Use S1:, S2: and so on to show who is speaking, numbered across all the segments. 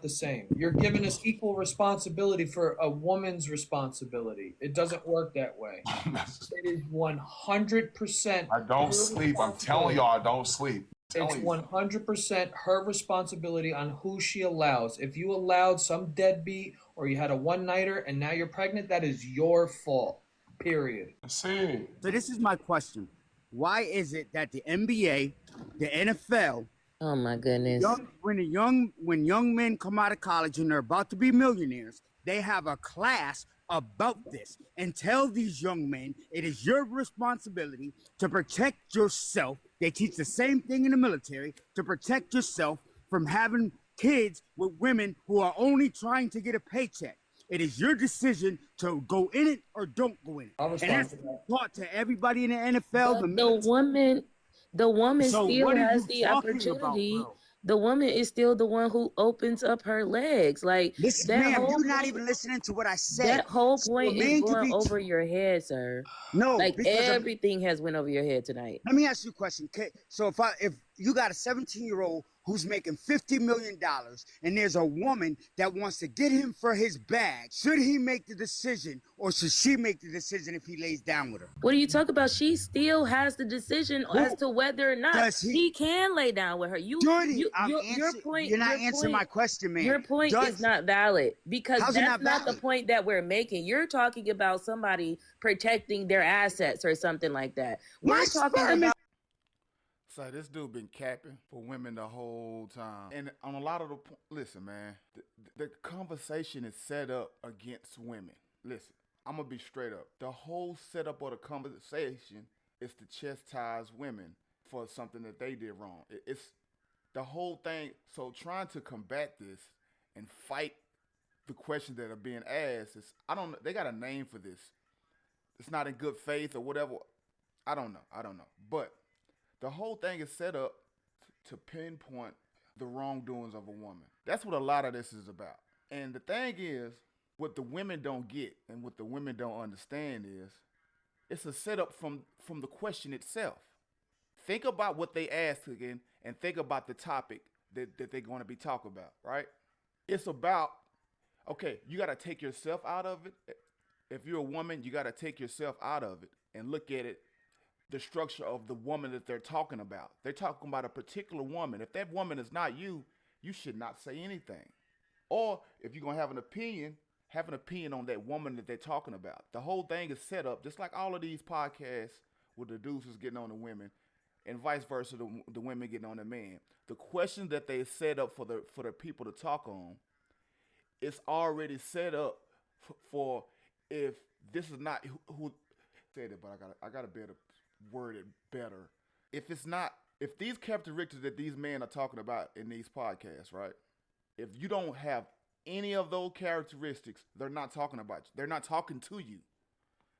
S1: not the same. You're giving us equal responsibility for a woman's responsibility. It doesn't work that way. It is 100%.
S2: I don't sleep. I'm telling y'all, I don't sleep.
S1: It's 100% her responsibility on who she allows. If you allowed some deadbeat or you had a one-nighter and now you're pregnant, that is your fault. Period.
S2: See.
S3: So this is my question. Why is it that the NBA, the NFL,
S4: oh my goodness,
S3: when young men come out of college and they're about to be millionaires, they have a class about this and tell these young men it is your responsibility to protect yourself. They teach the same thing in the military, to protect yourself from having kids with women who are only trying to get a paycheck. It is your decision to go in it or don't go in it. And that's taught to everybody in the NFL.
S4: The woman
S3: So
S4: still
S3: what are
S4: has
S3: you
S4: the
S3: talking
S4: opportunity.
S3: about, bro?
S4: The woman is still the one who opens up her legs. Like
S3: Listen, ma'am, you're not even listening to what I said.
S4: That whole point
S3: So a
S4: is
S3: man could
S4: going
S3: be
S4: over your head, sir.
S3: No,
S4: like
S3: because
S4: everything has went over your head tonight.
S3: Let me ask you a question. So if you got a 17-year-old who's making $50 million and there's a woman that wants to get him for his bag, should he make the decision or should she make the decision if he lays down with her?
S4: What are you talking about? She still has the decision as to whether or not he can lay down with her. Your point.
S3: You're not answering my question, man.
S4: Your point is not valid because that's not the point that we're making. You're talking about somebody protecting their assets or something like that. We're talking about.
S5: So this dude been capping for women the whole time. And on a lot of the listen, man, the conversation is set up against women. Listen, I'm going to be straight up. The whole setup of the conversation is to chastise women for something that they did wrong. It's the whole thing. So trying to combat this and fight the questions that are being asked is, I don't know. They got a name for this. It's not in good faith or whatever. I don't know. But the whole thing is set up to pinpoint the wrongdoings of a woman. That's what a lot of this is about. And the thing is, what the women don't get and what the women don't understand is, it's a setup from the question itself. Think about what they ask again and think about the topic that they're going to be talking about, right? It's about, okay, you got to take yourself out of it. If you're a woman, you got to take yourself out of it and look at it, the structure of the woman that they're talking about. They're talking about a particular woman. If that woman is not you, you should not say anything. Or if you're going to have an opinion on that woman that they're talking about. The whole thing is set up, just like all of these podcasts with the dudes is getting on the women and vice versa, the women getting on the man. The question that they set up for the people to talk on, it's already set up for if this is not who said it, but I got to better word it better. If these characteristics that these men are talking about in these podcasts, right? If you don't have any of those characteristics, they're not talking about you. They're not talking to you.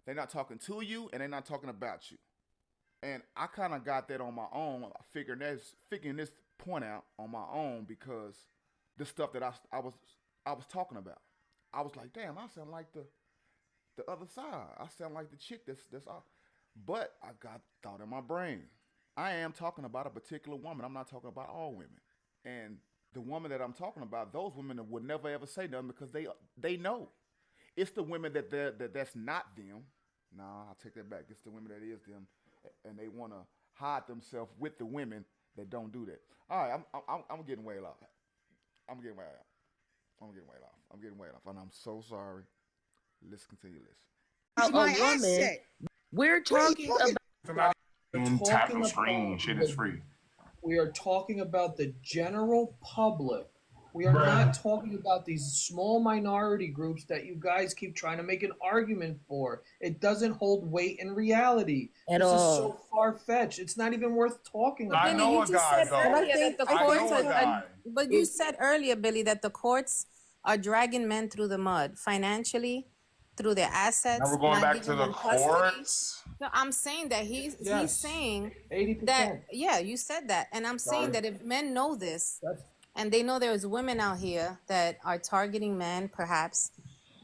S5: They're not talking to you, and they're not talking about you. And I kind of got that on my own, figuring this point out on my own because the stuff that I was talking about. I was like, damn, I sound like the other side. I sound like the chick that's off. But I got thought in my brain. I am talking about a particular woman. I'm not talking about all women. And the woman that I'm talking about, those women would never ever say nothing because they know. It's the women that's not them. Nah, I'll take that back. It's the women that is them, and they want to hide themselves with the women that don't do that. All right, I'm getting way off. I'm getting way off, and I'm so sorry. Let's continue this.
S4: We're talking about.
S2: Tap the screen. Shit is free.
S1: We are talking about the general public. We are not talking about these small minority groups that you guys keep trying to make an argument for. It doesn't hold weight in reality. This is so far-fetched. It's not even worth talking about.
S2: I know a guy, though.
S6: But you said earlier, Billy, that the courts are dragging men through the mud financially, through their assets.
S2: Now we're going back to the courts.
S6: No, I'm saying that he's saying
S1: 80%.
S6: that, yeah, you said that. And I'm saying that if men know this, and they know there's women out here that are targeting men, perhaps,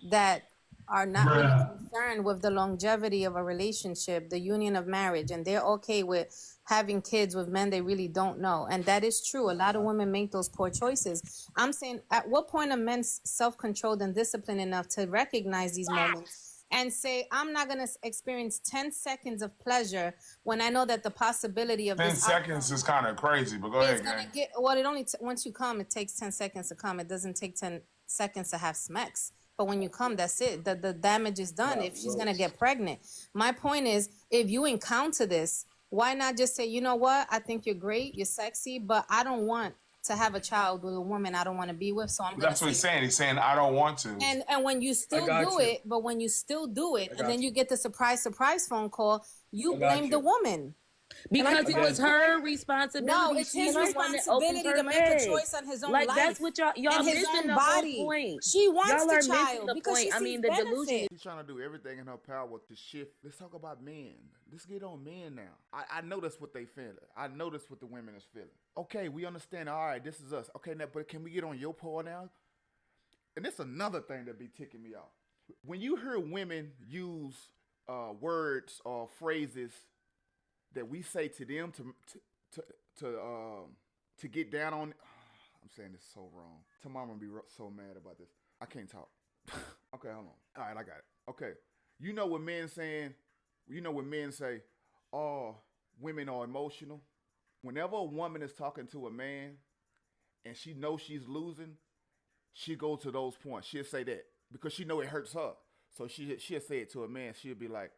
S6: that are not really concerned with the longevity of a relationship, the union of marriage, and they're okay with having kids with men they really don't know. And that is true. A lot of women make those poor choices. I'm saying, at what point are men self-controlled and disciplined enough to recognize these moments and say, I'm not going to experience 10 seconds of pleasure when I know that the possibility of
S2: 10
S6: this
S2: seconds is kind of crazy, but go
S6: is
S2: ahead,
S6: going
S2: gang.
S6: to get, well, it only, once you come, it takes 10 seconds to come. It doesn't take 10 seconds to have sex. But when you come, that's it. The damage is done if she's going to get pregnant. My point is, if you encounter this, why not just say, you know what? I think you're great. You're sexy, but I don't want to have a child with a woman I don't want to be with. So I'm going to
S2: That's what he's saying. He's saying, I don't want to.
S6: and when you still do it, but when you still do it, and then you get the surprise phone call, you blame the woman.
S4: Because it was her responsibility.
S6: No, it's his responsibility to make a choice on his own life.
S4: That's what y'all missing the whole point.
S6: She wants
S4: y'all
S6: the child because she sees
S4: the
S6: benefit.
S4: delusion.
S5: She's trying to do everything in her power to shift. Let's talk about men. Let's get on men now. I know that's what they feel. I know that's what the women is feeling. Okay, we understand. All right, this is us. Okay, now, but can we get on your part now? And that's another thing that be ticking me off. When you hear women use words or phrases that we say to them to get down on. I'm saying this so wrong. Tomorrow I'm gonna be so mad about this. I can't talk. Okay, hold on. All right, I got it. Okay, you know what men saying? You know when men say, "Oh, women are emotional." Whenever a woman is talking to a man and she knows she's losing, she goes to those points. She'll say that because she know it hurts her. So she'll say it to a man. She'll be like,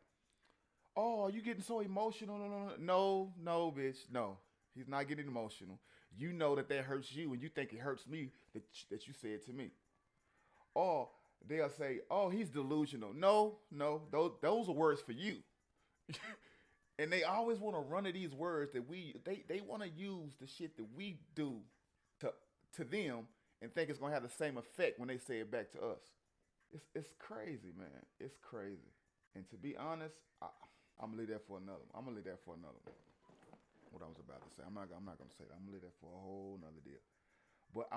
S5: "Oh, are you getting so emotional?" No, bitch. No, he's not getting emotional. You know that hurts you, and you think it hurts me that you said to me. Or they'll say, "Oh, he's delusional." No, those are words for you. And they always want to run to these words that they want to use the shit that we do to them and think it's gonna have the same effect when they say it back to us. It's crazy, man. It's crazy. And to be honest, I'm gonna leave that for another one. What I was about to say. I'm not gonna say that. I'm gonna leave that for a whole nother deal. But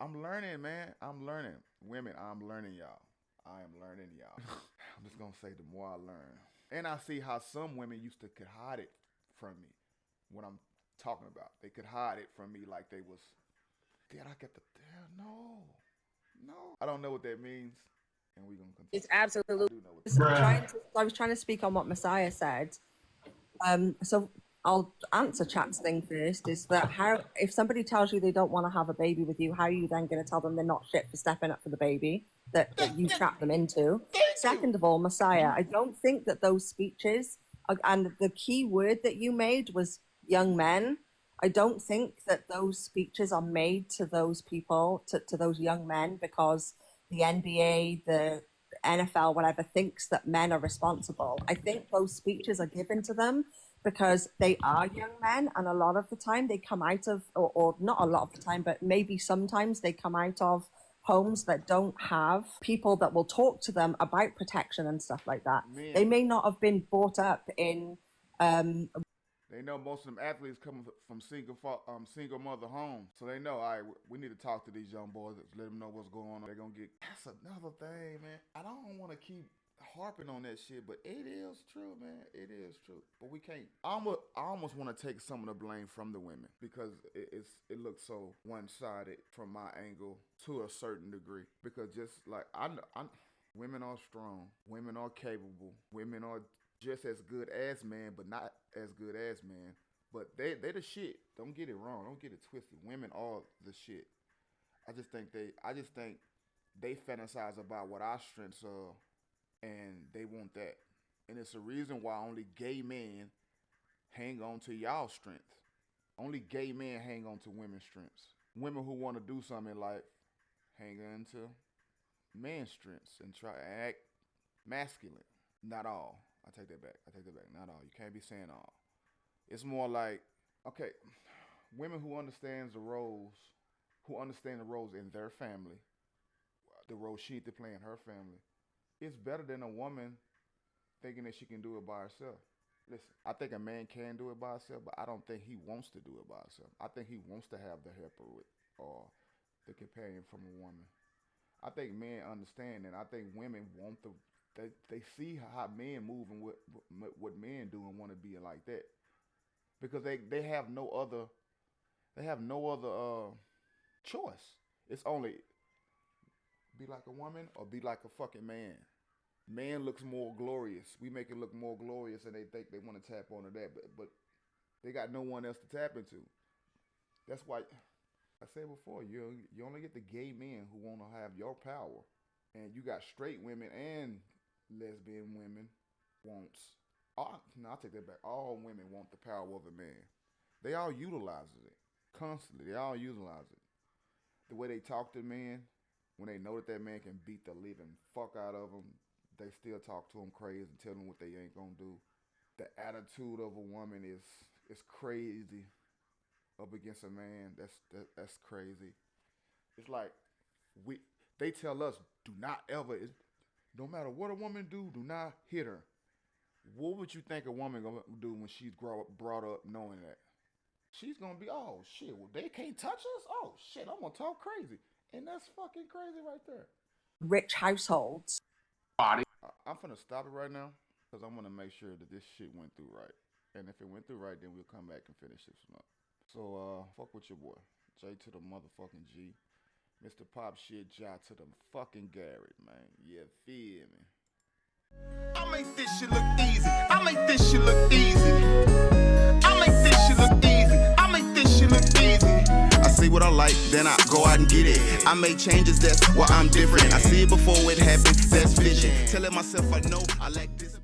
S5: I'm learning, man. I'm learning. Women, I'm learning y'all. I am learning y'all. I'm just gonna say the more I learn. And I see how some women used to could hide it from me. What I'm talking about. They could hide it from me like they was, did I get the no. I don't know what that means. And we're gonna continue.
S4: It's absolutely.
S7: I was trying to speak on what Messiah said. So I'll answer Chat's thing first. Is that how if somebody tells you they don't want to have a baby with you, how are you then going to tell them they're not shit for stepping up for the baby that you trapped them into? Second of all, Messiah, I don't think that those speeches and the key word that you made was young men. I don't think that those speeches are made to those people, to those young men, because the NBA, the NFL, whatever, thinks that men are responsible. I think those speeches are given to them because they are young men, and a lot of the time they come out of, or not a lot of the time, but maybe sometimes they come out of homes that don't have people that will talk to them about protection and stuff like that. Man. They may not have been brought up in
S5: they know most of them athletes come from single mother homes. So they know, all right, we need to talk to these young boys, let them know what's going on. They're going to get, that's another thing, man. I don't want to keep harping on that shit, but it is true, man. It is true. But we can't, I almost want to take some of the blame from the women because it looks so one-sided from my angle to a certain degree. Because just like, women are strong. Women are capable. Women are just as good as man, but not as good as man. But they the shit. Don't get it wrong. Don't get it twisted. Women are the shit. I just think they fantasize about what our strengths are, and they want that. And it's a reason why only gay men hang on to y'all strength. Only gay men hang on to women's strengths. Women who want to do something in life hang on to men's strengths and try to act masculine. Not all. I take that back. Not all. You can't be saying all. It's more like, okay, women who understand the roles in their family, the role she needs to play in her family, it's better than a woman thinking that she can do it by herself. Listen, I think a man can do it by himself, but I don't think he wants to do it by himself. I think he wants to have the helper with or the companion from a woman. I think men understand, and I think women want they see how men move and what men do and want to be like that because they have no other choice. It's only be like a woman or be like a fucking man. Man looks more glorious. We make it look more glorious, and they think they want to tap onto that, but they got no one else to tap into. That's why I said before, you only get the gay men who want to have your power, and you got straight women and lesbian women wants. No, I take that back. All women want the power of a man. They all utilize it constantly. They all utilize it. The way they talk to men, when they know that man can beat the living fuck out of them, they still talk to him crazy and tell them what they ain't gonna do. The attitude of a woman is crazy up against a man. That's crazy. It's like they tell us do not ever, no matter what a woman do not hit her. What would you think a woman gonna do when she's brought up knowing that? She's gonna be, oh shit, well they can't touch us? Oh shit, I'm gonna talk crazy. And that's fucking crazy right there.
S7: Rich households.
S5: I'm finna stop it right now because I'm gonna make sure that this shit went through right. And if it went through right, then we'll come back and finish this one up. So, fuck with your boy. J to the motherfucking G. Mr. Pop Shit J to the fucking Garrett, man. Yeah, feel me.
S8: I make this shit look easy. I make this shit look easy. I make this shit look easy. I make this shit look easy. I see what I like, then I go out and get it. I make changes, that's why I'm different. I see it before it happens, that's vision. Telling myself I know I like this.